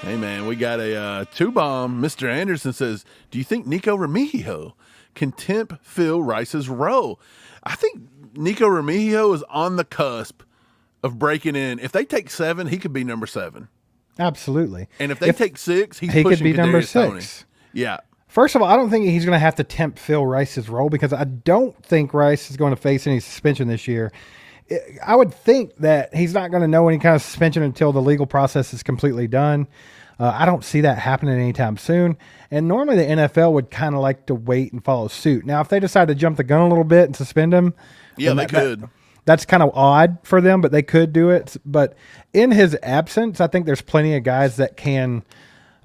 Hey, man, we got a two-bomb. Mr. Anderson says, do you think Nikko Remigio can tempt Phil Rice's role? I think Nikko Remigio is on the cusp of breaking in. If they take 7, he could be number 7. Absolutely. And if they take 6, he could be number 6. Tony. Yeah. First of all, I don't think he's going to have to tempt Phil Rice's role because I don't think Rice is going to face any suspension this year. I would think that he's not going to know any kind of suspension until the legal process is completely done. I don't see that happening anytime soon. And normally the NFL would kind of like to wait and follow suit. Now, if they decide to jump the gun a little bit and suspend him, yeah, they could. That's kind of odd for them, but they could do it. But in his absence, I think there's plenty of guys that can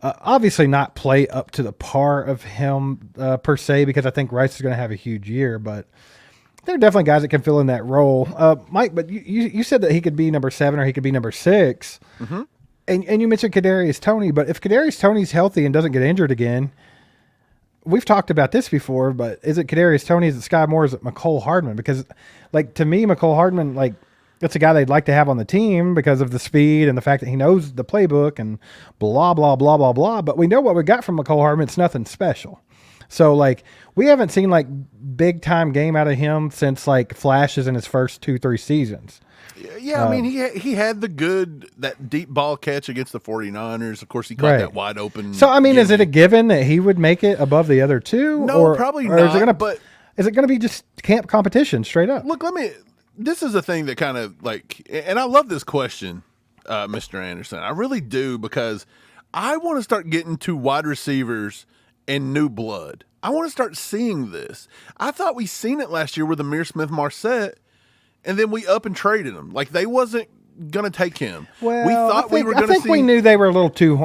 obviously not play up to the par of him per se, because I think Rice is going to have a huge year. But there are definitely guys that can fill in that role. Mike, but you said that he could be number 7 or he could be number 6. Mm-hmm. And you mentioned Kadarius Toney, but if Kadarius Toney's healthy and doesn't get injured again, we've talked about this before, but is it Kadarius Toney, is it Sky Moore, is it McCole Hardman? Because, like, to me, McCole Hardman, like, that's a guy they'd like to have on the team because of the speed and the fact that he knows the playbook and blah, blah, blah, blah, blah. But we know what we got from McCole Hardman. It's nothing special. So, like, we haven't seen, like, big-time game out of him since, like, flashes in his first 2-3 seasons. Yeah, I mean, he had that deep ball catch against the 49ers. Of course, he caught that wide open. So, I mean, is it a given that he would make it above the other two? No, probably not. Is it going to be just camp competition straight up? Look, this is a thing that kind of, like, and I love this question, Mr. Anderson. I really do, because I want to start getting to wide receivers and new blood. I want to start seeing this. I thought we seen it last year with Amir Smith-Marset, and then we up and traded him. Like, they wasn't going to take him. Well, we thought we were going to see. I think we knew they were a little too,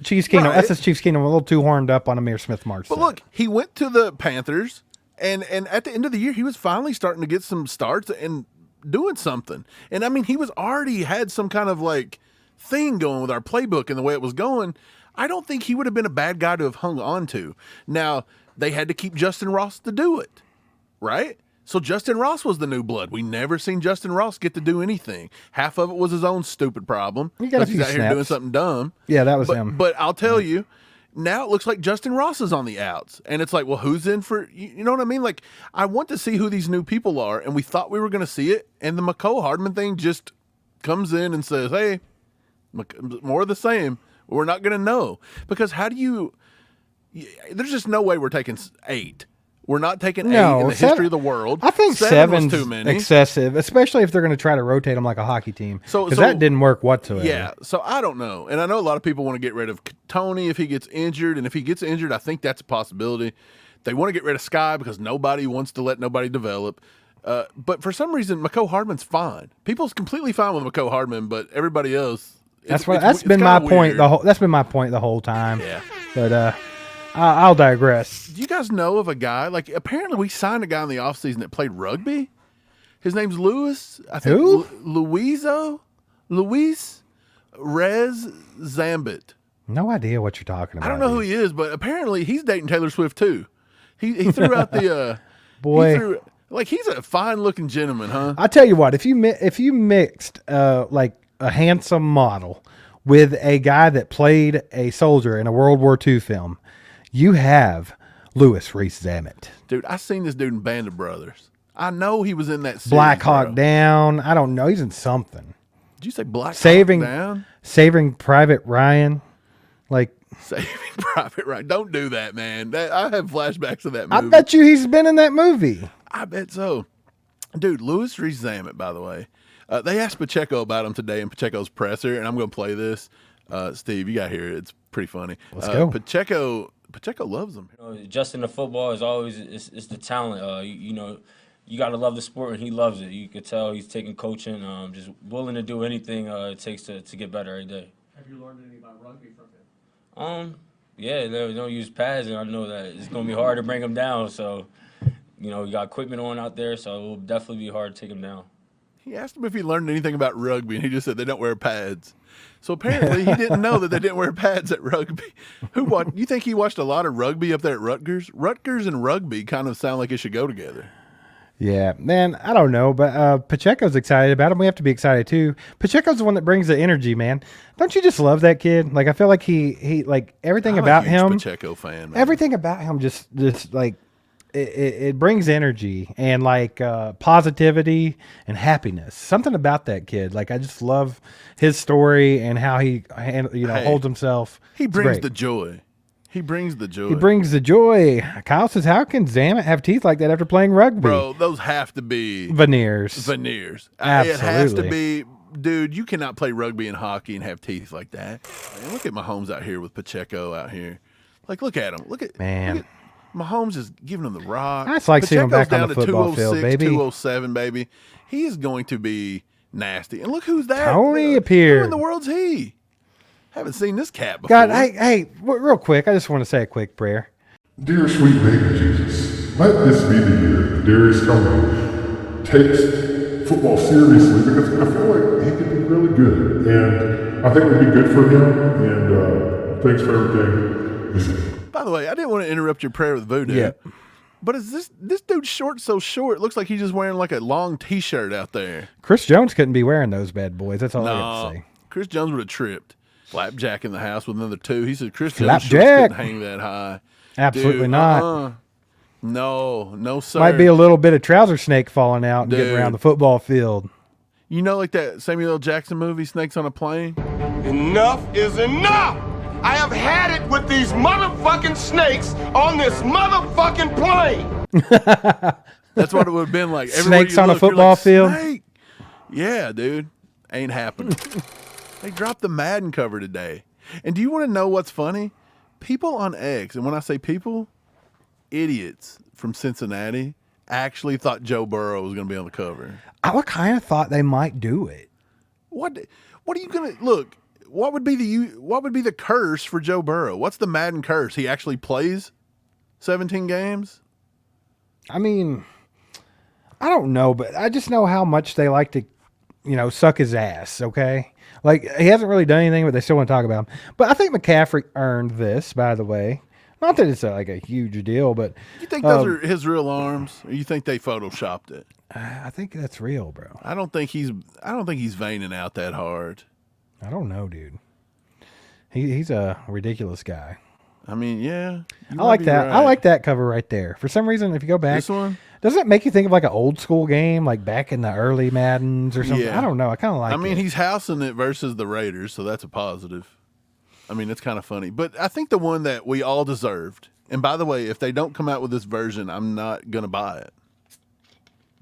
Chiefs Kingdom, right. SS Chiefs Kingdom, a little too horned up on Amir Smith-Marset. But look, he went to the Panthers, and at the end of the year, he was finally starting to get some starts and doing something. And, I mean, he was already had some kind of, like, thing going with our playbook and the way it was going. I don't think he would have been a bad guy to have hung on to. Now, they had to keep Justin Ross to do it, right? So Justin Ross was the new blood. We never seen Justin Ross get to do anything. Half of it was his own stupid problem. He got a few he's out snaps. here doing something dumb. Yeah, that was him. But I'll tell you, now it looks like Justin Ross is on the outs. And it's like, well, who's in for, you know what I mean? Like, I want to see who these new people are. And we thought we were going to see it. And the McCole Hardman thing just comes in and says, hey, more of the same. We're not going to know. Because there's just no way we're taking 8. We're not taking 8 in the history of the world. I think 7's too many. Excessive, especially if they're going to try to rotate them like a hockey team. Because that didn't work whatsoever. Yeah, so I don't know. And I know a lot of people want to get rid of Toney if he gets injured. And if he gets injured, I think that's a possibility. They want to get rid of Sky because nobody wants to let nobody develop. But for some reason, McCole Hardman's fine. People's completely fine with McCole Hardman, but everybody else. That's been my point. That's been my point the whole time. Yeah. But I'll digress. Do you guys know of a guy, like, apparently we signed a guy in the offseason that played rugby? His name's Louis. I think Who? Louis Rees-Zammit. No idea what you're talking about. I don't know who he is, but apparently he's dating Taylor Swift too. He threw out the boy. He's a fine looking gentleman, huh? I tell you what, if you mixed like a handsome model with a guy that played a soldier in a World War II film, you have Louis Rees-Zammit. Dude, I seen this dude in Band of Brothers. I know he was in that series, Black Hawk Down. I don't know. He's in something. Did you say Black Hawk Down? Saving Private Ryan. Saving Private Ryan. Don't do that, man. I have flashbacks of that movie. I bet you he's been in that movie. I bet so. Dude, Louis Rees-Zammit, by the way. They asked Pacheco about him today in Pacheco's presser, and I'm going to play this. Steve, you got to hear it. It's pretty funny. Let's go. Pacheco loves him. Just in the football is always it's the talent. You got to love the sport, and he loves it. You could tell he's taking coaching, just willing to do anything it takes to get better every day. Have you learned anything about rugby from him? Yeah, they don't use pads, and I know that it's going to be hard to bring him down. So, you got equipment on out there, so it will definitely be hard to take him down. He asked him if he learned anything about rugby, and he just said they don't wear pads. So apparently he didn't know that they didn't wear pads at rugby. You think he watched a lot of rugby up there at Rutgers? Rutgers and rugby kind of sound like it should go together. Yeah, man, I don't know, but Pacheco's excited about him. We have to be excited too. Pacheco's the one that brings the energy, man. Don't you just love that kid? Like, I feel like he like everything I'm about a huge him. Pacheco fan, man. Everything about him just like it brings energy and like positivity and happiness. Something about that kid. Like, I just love his story and how he holds himself. He It's brings great. the joy. He brings the joy. He brings the joy. Kyle says, "How can Zammit have teeth like that after playing rugby?" Bro, those have to be Veneers. veneers. Absolutely. It has to be. Dude, you cannot play rugby and hockey and have teeth like that. Man, look at Mahomes out here with Pacheco out here. Like, look at him. Look at Mahomes is giving him the rock. I just like seeing him Pacheco's back on down the to football field, 206, baby. 207, baby. He is going to be nasty. And look who's there. Tony appeared. Who in the world's he? Haven't seen this cat before. God, hey, real quick, I just want to say a quick prayer. Dear sweet baby Jesus, let this be the year that Darius Tony takes football seriously, because I feel like he could be really good, and I think it would be good for him, and thanks for everything. By the way, I didn't want to interrupt your prayer with voodoo. Yeah. But is this dude's short so short? It looks like he's just wearing like a long T-shirt out there. Chris Jones couldn't be wearing those bad boys. That's all I No, got to say. Chris Jones would have tripped. Flapjack in the house with another two. He said Chris Jones shorts Flapjack. couldn't hang that high. Absolutely Dude, not. No, sir. Might be a little bit of trouser snake falling out and getting Dude. around the football field. You know, like that Samuel L. Jackson movie, Snakes on a Plane? Enough is enough! I have had it with these motherfucking snakes on this motherfucking plane! That's what it would have been like. Everywhere Snakes you on a look, you're football like, field? Snake. Yeah, dude. Ain't happening. They dropped the Madden cover today. And do you want to know what's funny? People on X, and when I say people, idiots from Cincinnati actually thought Joe Burrow was going to be on the cover. I kind of thought they might do it. What are you going to look? What would be the curse for Joe Burrow? What's the Madden curse? He actually plays 17 games? I mean, I don't know, but I just know how much they like to, suck his ass, okay? Like, he hasn't really done anything, but they still want to talk about him. But I think McCaffrey earned this, by the way. Not that it's like a huge deal, but You think those are his real arms, or you think they photoshopped it? I think that's real, bro. I don't think he's veining out that hard. I don't know, dude. He's a ridiculous guy. I mean, yeah. I like that. I like that cover right there. For some reason, if you go back, This one? doesn't it make you think of like an old school game, like back in the early Maddens or something? Yeah. I don't know. I kind of like it. I mean, he's housing it versus the Raiders, so that's a positive. I mean, it's kind of funny. But I think the one that we all deserved, and by the way, if they don't come out with this version, I'm not going to buy it.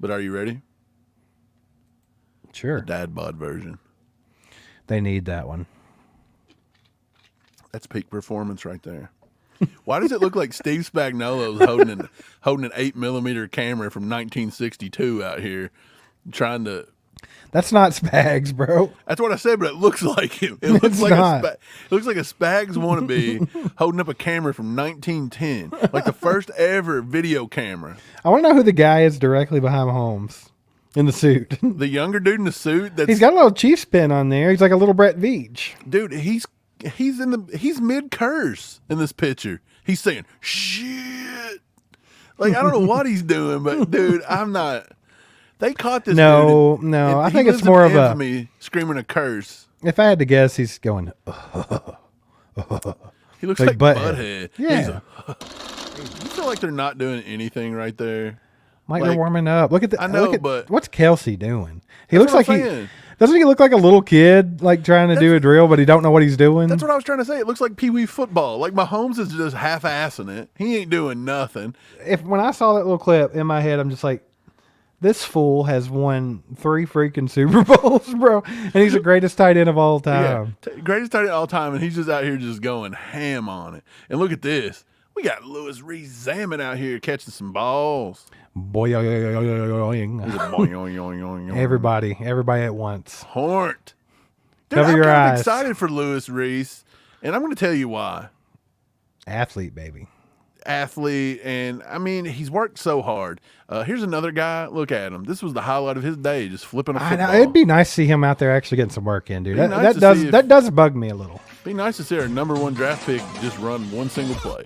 But are you ready? Sure. The dad bod version. They need that one. That's peak performance right there. Why does it look like Steve Spagnuolo's holding an 8mm camera from 1962 out here trying to... That's not Spags, bro. That's what I said, but it looks like him. It looks It's like not. it looks like a Spags wannabe holding up a camera from 1910, like the first ever video camera. I want to know who the guy is directly behind Mahomes in the suit. The younger dude in the suit. That's, He's got a little Chiefs pin on there. He's like a little Brett Veach. dude. He's mid curse in this picture. He's saying shit. Like I don't know what he's doing, but dude, I'm not. They caught this. No, dude, no, and I he think it's lives in more of a- infamy, screaming a curse. If I had to guess, he's going. He looks Like like Butthead. Butthead. Yeah. He's you feel like they're not doing anything right there. Like, Like, they're warming up. Look at the. I know, look at, but- what's Kelsey doing? He That's looks what like I'm he saying. doesn't he look like a little kid, like trying to do a drill, but he don't know what he's doing. That's what I was trying to say. It looks like Pee Wee football. Like Mahomes is just half-assing it. He ain't doing nothing. When I saw that little clip in my head, I'm just like, this fool has won 3 freaking Super Bowls, bro, and he's the greatest tight end of all time. Yeah, greatest tight end of all time, and he's just out here just going ham on it. And look at this. We got Louis Rees-Zammit out here catching some balls. Boy, everybody at once. Horned. Dude, Cover I'm your kind of eyes. excited for Louis Rees, and I'm going to tell you why. Athlete, baby. Athlete, and I mean, he's worked so hard. Here's another guy. Look at him. This was the highlight of his day, just flipping a I football. know, it'd be nice to see him out there actually getting some work in, dude. Be That, nice that to does see if- that does bug me a little. Be nice to see our number 1 draft pick just run one single play.